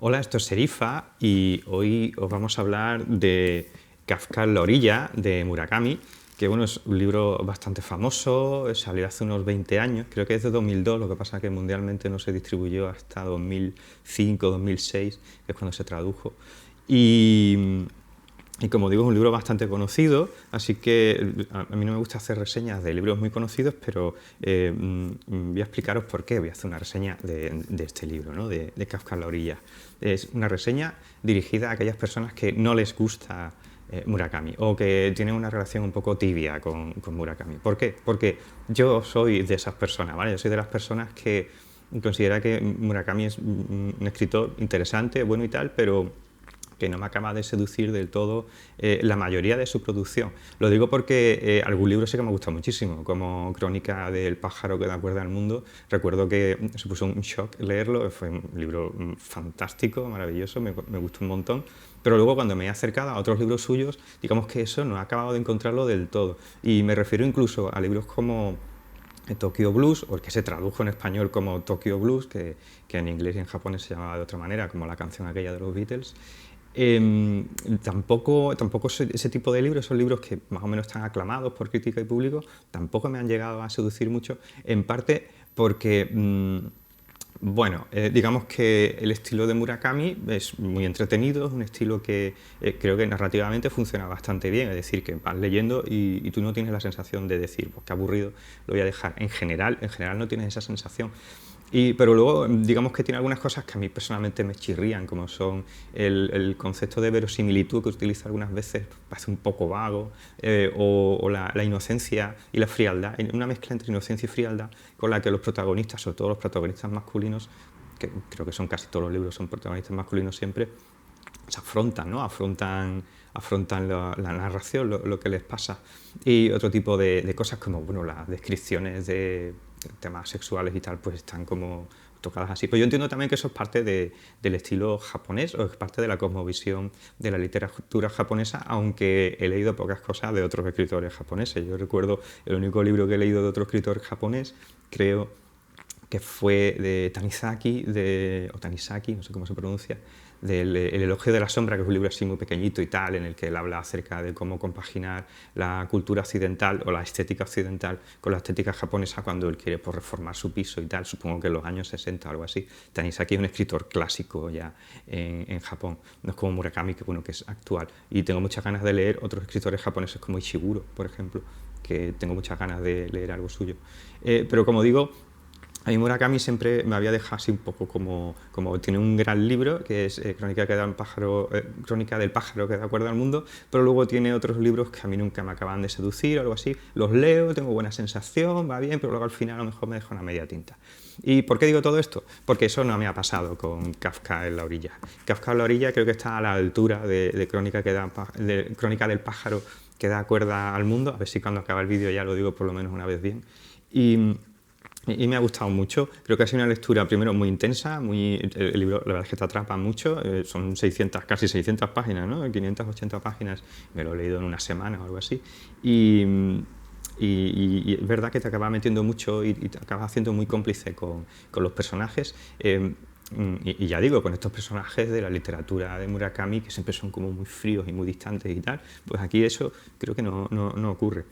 Hola, esto es Serifa y hoy os vamos a hablar de Kafka en la orilla de Murakami, que bueno, es un libro bastante famoso, salió hace unos 20 años, creo que es de 2002, lo que pasa es que mundialmente no se distribuyó hasta 2005, 2006, que es cuando se tradujo. Y, y como digo, es un libro bastante conocido, así que a mí no me gusta hacer reseñas de libros muy conocidos, pero voy a explicaros por qué voy a hacer una reseña de este libro, ¿no? de Kafka en la orilla. Es una reseña dirigida a aquellas personas que no les gusta Murakami o que tienen una relación un poco tibia con Murakami. ¿Por qué? Porque yo soy de esas personas, ¿vale? Yo soy de las personas que considera que Murakami es un escritor interesante, bueno y tal, pero que no me acaba de seducir del todo la mayoría de su producción. Lo digo porque algún libro sí que me gusta muchísimo, como Crónica del pájaro que da cuerda al mundo. Recuerdo que supuso un shock leerlo, fue un libro fantástico, maravilloso, me gustó un montón. Pero luego cuando me he acercado a otros libros suyos, digamos que eso no he acabado de encontrarlo del todo. Y me refiero incluso a libros como Tokyo Blues, o el que se tradujo en español como Tokyo Blues, que en inglés y en japonés se llamaba de otra manera, como la canción aquella de los Beatles. Tampoco ese tipo de libros, son libros que más o menos están aclamados por crítica y público, tampoco me han llegado a seducir mucho, en parte porque, bueno, digamos que el estilo de Murakami es muy entretenido, es un estilo que creo que narrativamente funciona bastante bien, es decir, que vas leyendo y tú no tienes la sensación de decir, pues qué aburrido, lo voy a dejar. En general no tienes esa sensación. Pero luego, digamos que tiene algunas cosas que a mí personalmente me chirrían, como son el concepto de verosimilitud que utiliza algunas veces, parece un poco vago, o la inocencia y la frialdad, una mezcla entre inocencia y frialdad con la que los protagonistas, sobre todo los protagonistas masculinos, que creo que son casi todos los libros, son protagonistas masculinos siempre, se afrontan, ¿no? Afrontan la narración, lo que les pasa. Y otro tipo de cosas como, bueno, las descripciones de temas sexuales y tal, pues están como tocadas así. Pero yo entiendo también que eso es parte del estilo japonés o es parte de la cosmovisión de la literatura japonesa, aunque he leído pocas cosas de otros escritores japoneses. Yo recuerdo el único libro que he leído de otro escritor japonés, creo que fue de Tanizaki, o Tanizaki, no sé cómo se pronuncia, del El elogio de la sombra, que es un libro así muy pequeñito y tal, en el que él habla acerca de cómo compaginar la cultura occidental o la estética occidental con la estética japonesa cuando él quiere, pues, reformar su piso y tal, supongo que en los años 60 o algo así. Tanizaki es un escritor clásico ya en Japón, no es como Murakami, que, bueno, que es actual. Y tengo muchas ganas de leer otros escritores japoneses como Ishiguro, por ejemplo, que tengo muchas ganas de leer algo suyo. Pero como digo, a mí Murakami siempre me había dejado así un poco como tiene un gran libro, que es Crónica del pájaro que da cuerda al mundo, pero luego tiene otros libros que a mí nunca me acaban de seducir o algo así. Los leo, tengo buena sensación, va bien, pero luego al final a lo mejor me deja una media tinta. ¿Y por qué digo todo esto? Porque eso no me ha pasado con Kafka en la orilla. Kafka en la orilla creo que está a la altura de Crónica del pájaro que da cuerda al mundo, a ver si cuando acaba el vídeo ya lo digo por lo menos una vez bien. Y me ha gustado mucho. Creo que ha sido una lectura, primero, muy intensa, el libro, la verdad es que te atrapa mucho, son 600, casi 600 páginas, ¿no? 580 páginas, me lo he leído en una semana o algo así. Y es verdad que te acaba metiendo mucho y te acaba haciendo muy cómplice con los personajes. Y ya digo, con estos personajes de la literatura de Murakami, que siempre son como muy fríos y muy distantes y tal, pues aquí eso creo que no ocurre.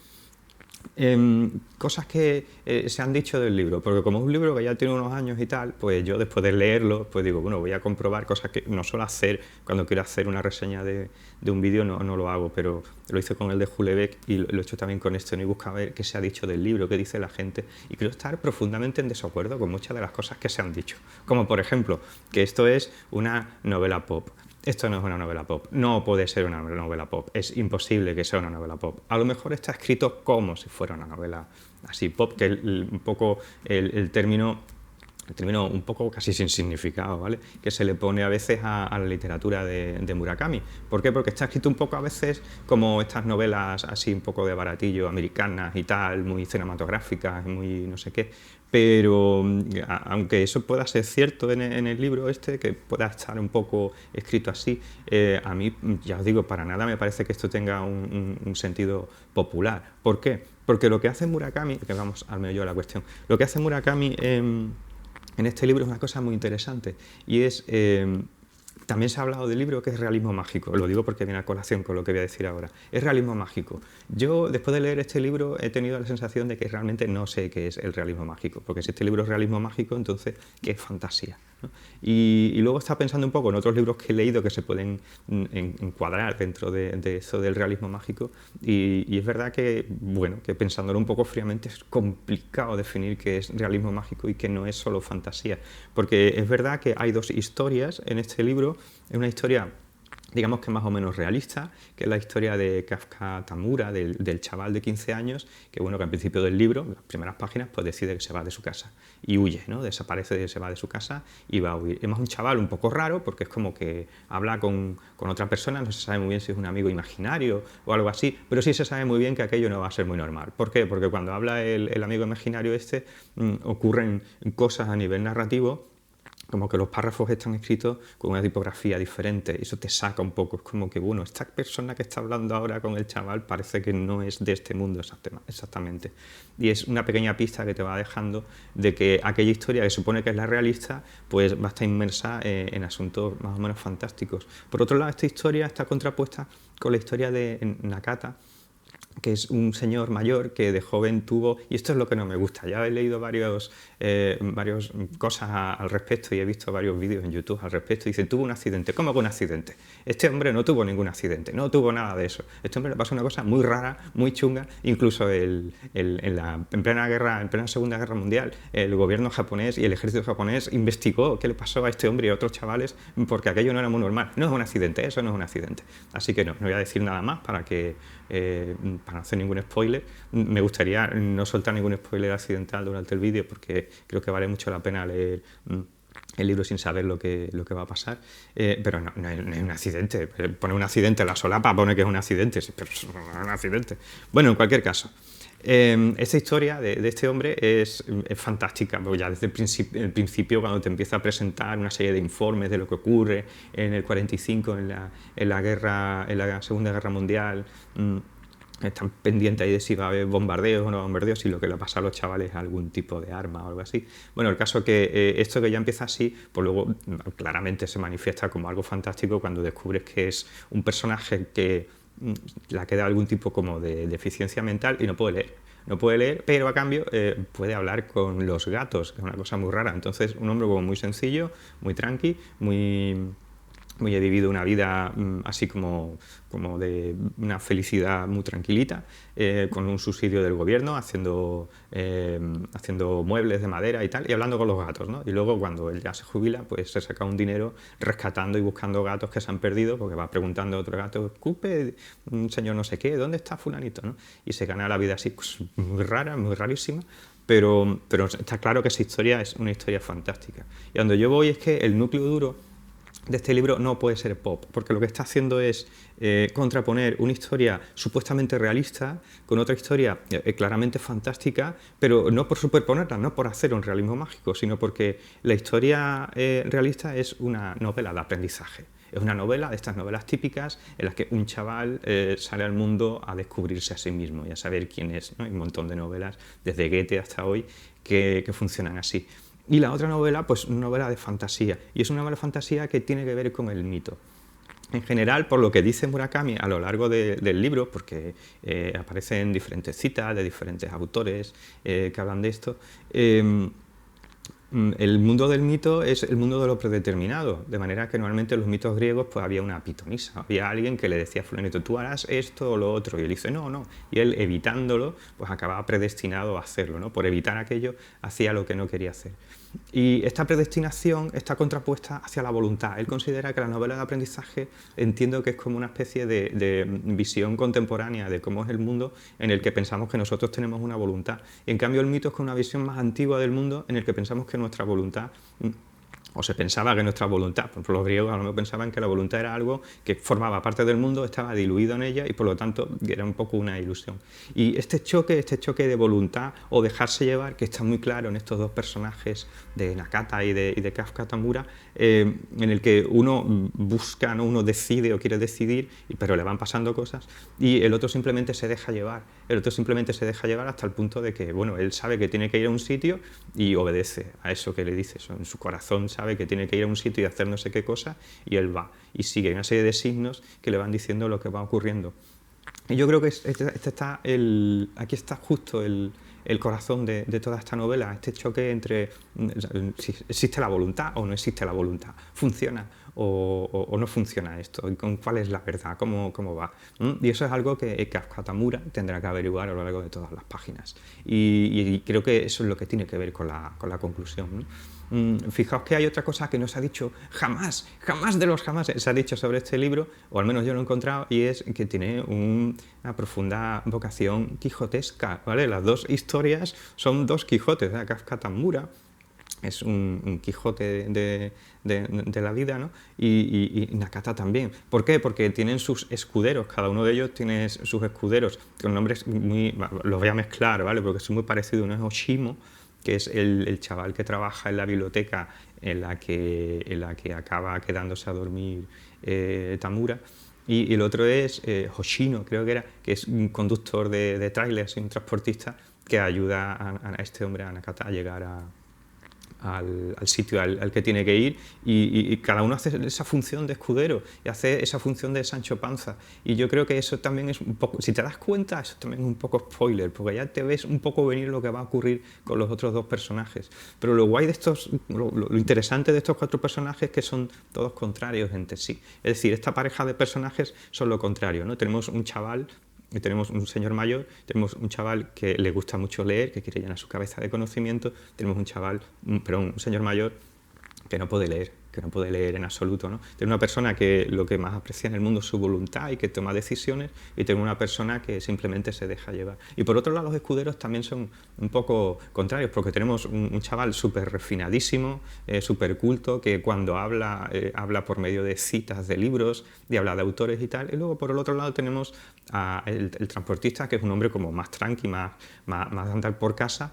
Cosas que se han dicho del libro, porque como es un libro que ya tiene unos años y tal, pues yo después de leerlo, pues digo, bueno, voy a comprobar cosas que no suelo hacer cuando quiero hacer una reseña de un vídeo, no lo hago, pero lo hice con el de Houellebecq y lo he hecho también con esto, y busco ver qué se ha dicho del libro, qué dice la gente, y creo estar profundamente en desacuerdo con muchas de las cosas que se han dicho, como por ejemplo, que esto es una novela pop. Esto no es una novela pop, no puede ser una novela pop, es imposible que sea una novela pop. A lo mejor está escrito como si fuera una novela así pop, que un poco el término un poco casi sin significado, ¿vale? Que se le pone a veces a la literatura de Murakami. ¿Por qué? Porque está escrito un poco a veces como estas novelas así un poco de baratillo, americanas y tal, muy cinematográficas, muy no sé qué, pero aunque eso pueda ser cierto en el libro este, que pueda estar un poco escrito así, a mí, ya os digo, para nada me parece que esto tenga un sentido popular. ¿Por qué? Porque lo que hace Murakami, que vamos al meollo de la cuestión, lo que hace Murakami en este libro es una cosa muy interesante, y es También se ha hablado del libro que es realismo mágico, lo digo porque viene a colación con lo que voy a decir ahora. Es realismo mágico. Yo, después de leer este libro, he tenido la sensación de que realmente no sé qué es el realismo mágico, porque si este libro es realismo mágico, entonces, ¿qué es fantasía? ¿No? Y luego estaba pensando un poco en otros libros que he leído que se pueden encuadrar dentro de eso del realismo mágico, y es verdad que, bueno, que pensándolo un poco fríamente es complicado definir qué es realismo mágico y qué no es solo fantasía, porque es verdad que hay dos historias en este libro. Es una historia, digamos que más o menos realista, que es la historia de Kafka Tamura, del chaval de 15 años, que bueno, que al principio del libro, en las primeras páginas, pues decide que se va de su casa y huye, ¿no? Desaparece, se va de su casa y va a huir. Es más un chaval un poco raro, porque es como que habla con otra persona, no se sabe muy bien si es un amigo imaginario o algo así, pero sí se sabe muy bien que aquello no va a ser muy normal. ¿Por qué? Porque cuando habla el amigo imaginario este, ocurren cosas a nivel narrativo, como que los párrafos están escritos con una tipografía diferente, y eso te saca un poco, es como que, bueno, esta persona que está hablando ahora con el chaval parece que no es de este mundo exactamente. Y es una pequeña pista que te va dejando de que aquella historia que supone que es la realista, pues va a estar inmersa en asuntos más o menos fantásticos. Por otro lado, esta historia está contrapuesta con la historia de Nakata, que es un señor mayor que de joven tuvo, y esto es lo que no me gusta, ya he leído varias cosas al respecto y he visto varios vídeos en YouTube al respecto, y dice, tuvo un accidente. ¿Cómo que un accidente? Este hombre no tuvo ningún accidente, no tuvo nada de eso. Este hombre le pasó una cosa muy rara, muy chunga, incluso en plena Segunda Guerra Mundial, el gobierno japonés y el ejército japonés investigó qué le pasó a este hombre y a otros chavales, porque aquello no era muy normal. No es un accidente, eso no es un accidente. Así que no voy a decir nada más para no hacer ningún spoiler. Me gustaría no soltar ningún spoiler accidental durante el vídeo, porque creo que vale mucho la pena leer el libro sin saber lo que va a pasar, pero no es un accidente. Pone un accidente en la solapa, pone que es un accidente, pero no es un accidente. Bueno, en cualquier caso, esta historia de este hombre es fantástica, porque ya desde el principio, cuando te empieza a presentar una serie de informes de lo que ocurre en el 45, en la Segunda Guerra Mundial, están pendientes ahí de si va a haber bombardeos o no bombardeos, si lo que le pasa a los chavales es algún tipo de arma o algo así. Bueno, el caso es que esto que ya empieza así, pues luego claramente se manifiesta como algo fantástico cuando descubres que es un personaje que le queda algún tipo como de deficiencia mental y no puede leer, pero a cambio puede hablar con los gatos, que es una cosa muy rara. Entonces, un hombre como muy sencillo, muy tranqui, muy he vivido una vida así como de una felicidad muy tranquilita, con un subsidio del gobierno, haciendo muebles de madera y tal, y hablando con los gatos, ¿no? Y luego, cuando él ya se jubila, pues se saca un dinero rescatando y buscando gatos que se han perdido, porque va preguntando a otro gato, disculpe, señor no sé qué, ¿dónde está fulanito? ¿No? Y se gana la vida así, pues muy rara, muy rarísima, pero está claro que esa historia es una historia fantástica. Y a donde yo voy es que el núcleo duro de este libro no puede ser pop, porque lo que está haciendo es contraponer una historia supuestamente realista con otra historia claramente fantástica, pero no por superponerla, no por hacer un realismo mágico, sino porque la historia realista es una novela de aprendizaje. Es una novela de estas novelas típicas en las que un chaval sale al mundo a descubrirse a sí mismo y a saber quién es, ¿no? Hay un montón de novelas, desde Goethe hasta hoy, que funcionan así. Y la otra novela, pues una novela de fantasía, y es una novela de fantasía que tiene que ver con el mito. En general, por lo que dice Murakami a lo largo del libro, porque aparecen diferentes citas de diferentes autores que hablan de esto, el mundo del mito es el mundo de lo predeterminado, de manera que normalmente en los mitos griegos pues había una pitonisa, había alguien que le decía a fulanito, tú harás esto o lo otro, y él dice, no, y él, evitándolo, pues acababa predestinado a hacerlo, ¿no? Por evitar aquello, hacía lo que no quería hacer. Y esta predestinación está contrapuesta hacia la voluntad. Él considera que la novela de aprendizaje, entiendo que es como una especie de visión contemporánea de cómo es el mundo, en el que pensamos que nosotros tenemos una voluntad. Y en cambio el mito es como una visión más antigua del mundo, en el que pensamos que nuestra voluntad, o se pensaba que nuestra voluntad, por ejemplo los griegos a lo mejor pensaban que la voluntad era algo que formaba parte del mundo, estaba diluido en ella y por lo tanto era un poco una ilusión. Y este choque de voluntad o dejarse llevar, que está muy claro en estos dos personajes de Nakata y de Kafka Tamura, en el que uno busca, ¿no? Uno decide o quiere decidir, pero le van pasando cosas, y el otro simplemente se deja llevar. El otro simplemente se deja llevar hasta el punto de que, bueno, él sabe que tiene que ir a un sitio y obedece a eso que le dice. En su corazón sabe que tiene que ir a un sitio y hacer no sé qué cosa, y él va y sigue una serie de signos que le van diciendo lo que va ocurriendo. Y yo creo que aquí está justo el corazón de toda esta novela, este choque entre si existe la voluntad o no existe la voluntad, funciona o no funciona esto, y con cuál es la verdad, cómo va. Y eso es algo que Kafka Tamura tendrá que averiguar a lo largo de todas las páginas. Y creo que eso es lo que tiene que ver con la conclusión, ¿no? Fijaos que hay otra cosa que no se ha dicho jamás, jamás de los jamás se ha dicho sobre este libro, o al menos yo lo he encontrado, y es que tiene una profunda vocación quijotesca, ¿vale? Las dos historias son dos Quijotes, ¿eh? Kafka Tamura es un Quijote de la vida, ¿no? Y Nakata también. ¿Por qué? Porque tienen sus escuderos, cada uno de ellos tiene sus escuderos, con nombres los voy a mezclar, ¿vale? Porque son muy parecidos. Uno es Oshimo, que es el chaval que trabaja en la biblioteca en la que acaba quedándose a dormir Tamura. Y el otro es Hoshino, creo que era, que es un conductor de trailers y un transportista que ayuda a este hombre, a Nakata, a llegar al sitio al que tiene que ir, y cada uno hace esa función de escudero y hace esa función de Sancho Panza, y yo creo que eso también es un poco, si te das cuenta, eso también es un poco spoiler, porque ya te ves un poco venir lo que va a ocurrir con los otros dos personajes, pero lo guay de estos, lo interesante de estos cuatro personajes es que son todos contrarios entre sí, es decir, esta pareja de personajes son lo contrario, ¿no? Tenemos un chaval y tenemos un señor mayor, tenemos un chaval que le gusta mucho leer, que quiere llenar su cabeza de conocimiento, tenemos un señor mayor que no puede leer en absoluto, ¿no? Tenemos una persona que lo que más aprecia en el mundo es su voluntad y que toma decisiones, y tenemos una persona que simplemente se deja llevar. Y por otro lado, los escuderos también son un poco contrarios, porque tenemos un chaval súper refinadísimo, súper culto, que cuando habla por medio de citas de libros y habla de autores y tal, y luego por el otro lado tenemos el transportista, que es un hombre como más tranqui, más de andar por casa,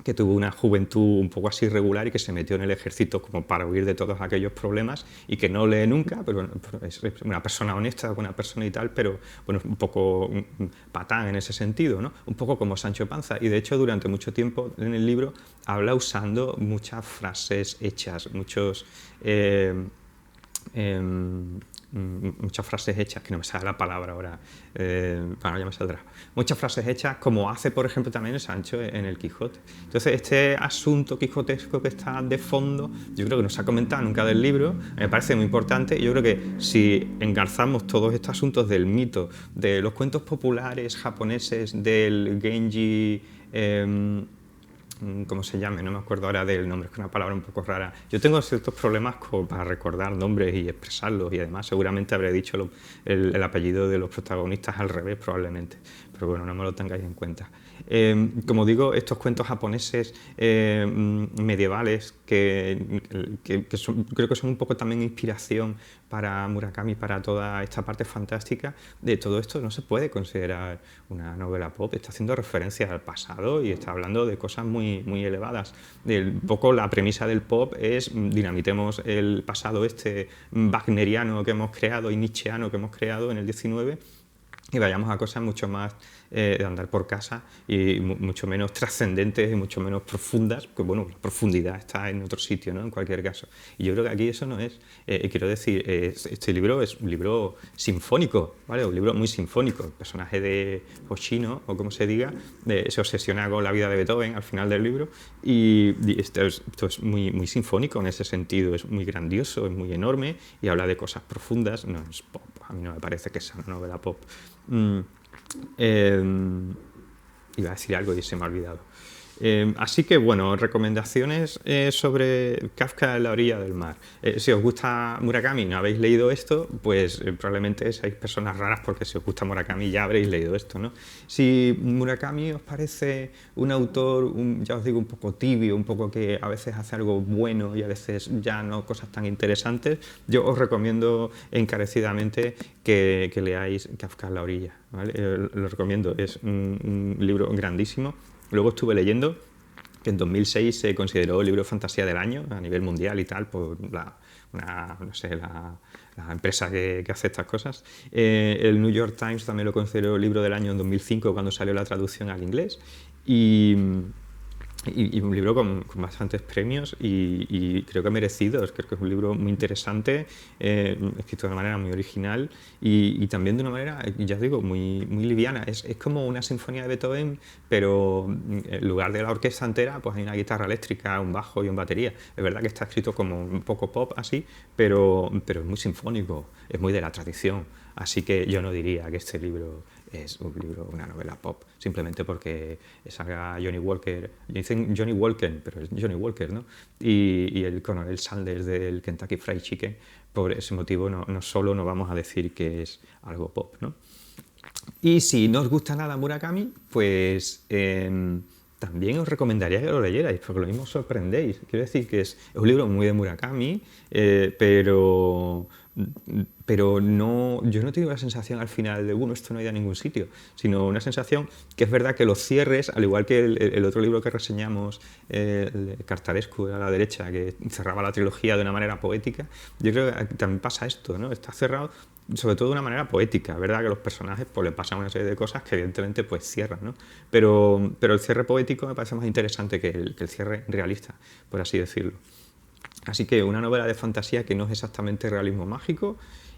que tuvo una juventud un poco así irregular y que se metió en el ejército como para huir de todos aquellos problemas, y que no lee nunca, pero es una persona honesta, buena persona y tal, pero bueno, un poco patán en ese sentido, ¿no? Un poco como Sancho Panza, y de hecho durante mucho tiempo en el libro habla usando muchas frases hechas, muchas frases hechas, que no me sale la palabra ahora, bueno, ya me saldrá, muchas frases hechas, como hace por ejemplo también Sancho en el Quijote. Entonces este asunto quijotesco que está de fondo, yo creo que no se ha comentado nunca del libro, me parece muy importante, y yo creo que si engarzamos todos estos asuntos del mito, de los cuentos populares japoneses, del Genji, ¿cómo se llame? No me acuerdo ahora del nombre, es una palabra un poco rara. Yo tengo ciertos problemas para recordar nombres y expresarlos, y además seguramente habré dicho el apellido de los protagonistas al revés probablemente, pero bueno, no me lo tengáis en cuenta. Como digo, estos cuentos japoneses medievales creo que son un poco también inspiración para Murakami, para toda esta parte fantástica. De todo esto no se puede considerar una novela pop, está haciendo referencias al pasado y está hablando de cosas muy, muy elevadas. Un poco la premisa del pop es dinamitemos el pasado wagneriano que hemos creado y nietzscheano que hemos creado en el 19, y vayamos a cosas mucho más de andar por casa y mucho menos trascendentes y mucho menos profundas, que bueno, la profundidad está en otro sitio, ¿no? En cualquier caso. Y yo creo que aquí eso no es. Quiero decir, este libro es un libro sinfónico, ¿vale? Un libro muy sinfónico. El personaje de Hoshino, o como se diga, se obsesiona con la vida de Beethoven al final del libro, y esto es muy, muy sinfónico en ese sentido, es muy grandioso, es muy enorme y habla de cosas profundas. No es pop, a mí no me parece que sea una novela pop. Iba a decir algo y se me ha olvidado. Así que bueno, recomendaciones sobre Kafka en la orilla del mar. Si os gusta Murakami y no habéis leído esto, pues probablemente seáis personas raras, porque si os gusta Murakami ya habréis leído esto, ¿no? Si Murakami os parece un autor, ya os digo, un poco tibio, un poco que a veces hace algo bueno y a veces ya no cosas tan interesantes, yo os recomiendo encarecidamente que leáis Kafka en la orilla, ¿vale? Lo recomiendo, es un libro grandísimo. Luego estuve leyendo que en 2006 se consideró el libro de fantasía del año a nivel mundial y tal, por la empresa que hace estas cosas. El New York Times también lo consideró el libro del año en 2005, cuando salió la traducción al inglés. Y y un libro con bastantes premios y creo que merecidos. Creo que es un libro muy interesante, escrito de una manera muy original y también de una manera, ya os digo, muy liviana. Es como una sinfonía de Beethoven, pero en lugar de la orquesta entera, pues hay una guitarra eléctrica, un bajo y una batería. Es verdad que está escrito como un poco pop así, pero es muy sinfónico, es muy de la tradición. Así que yo no diría que este libro es un libro, una novela pop, simplemente porque salga Johnny Walker, dicen Johnny Walker, pero es Johnny Walker, ¿no? Y el coronel Sanders del Kentucky Fried Chicken, por ese motivo no solo no vamos a decir que es algo pop, ¿no? Y si no os gusta nada Murakami, pues también os recomendaría que lo leyerais, porque lo mismo os sorprendéis. Quiero decir que es un libro muy de Murakami, pero no, yo no tengo la sensación al final de, bueno, esto no ha ido a ningún sitio, sino una sensación que es verdad que los cierres, al igual que el otro libro que reseñamos, el Cartarescu a la derecha, que cerraba la trilogía de una manera poética, yo creo que también pasa esto, ¿no? Está cerrado sobre todo de una manera poética, ¿verdad? Que los personajes pues, les pasan una serie de cosas que evidentemente pues cierran, ¿no? Pero el cierre poético me parece más interesante que el cierre realista, por así decirlo. Así que una novela de fantasía que no es exactamente realismo mágico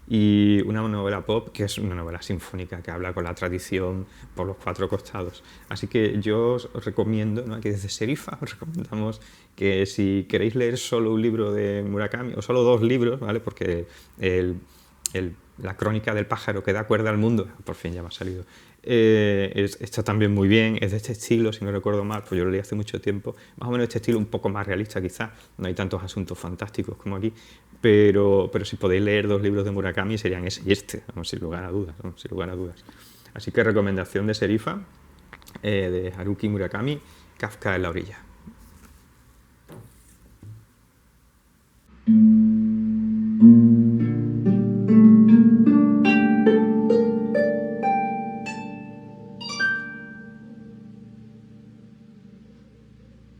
y una novela pop que es una novela sinfónica que habla con la tradición por los cuatro costados. Así que yo os recomiendo, ¿no? Aquí desde Serifa os recomendamos que si queréis leer solo un libro de Murakami o solo dos libros, ¿vale? Porque la crónica del pájaro que da cuerda al mundo, por fin ya me ha salido, está también muy bien, es de este estilo, si no recuerdo mal, pues yo lo leí hace mucho tiempo, más o menos este estilo un poco más realista quizás, no hay tantos asuntos fantásticos como aquí, pero si podéis leer dos libros de Murakami serían ese y este, vamos, sin lugar a dudas, vamos, sin lugar a dudas. Así que recomendación de Serifa, de Haruki Murakami, Kafka en la orilla.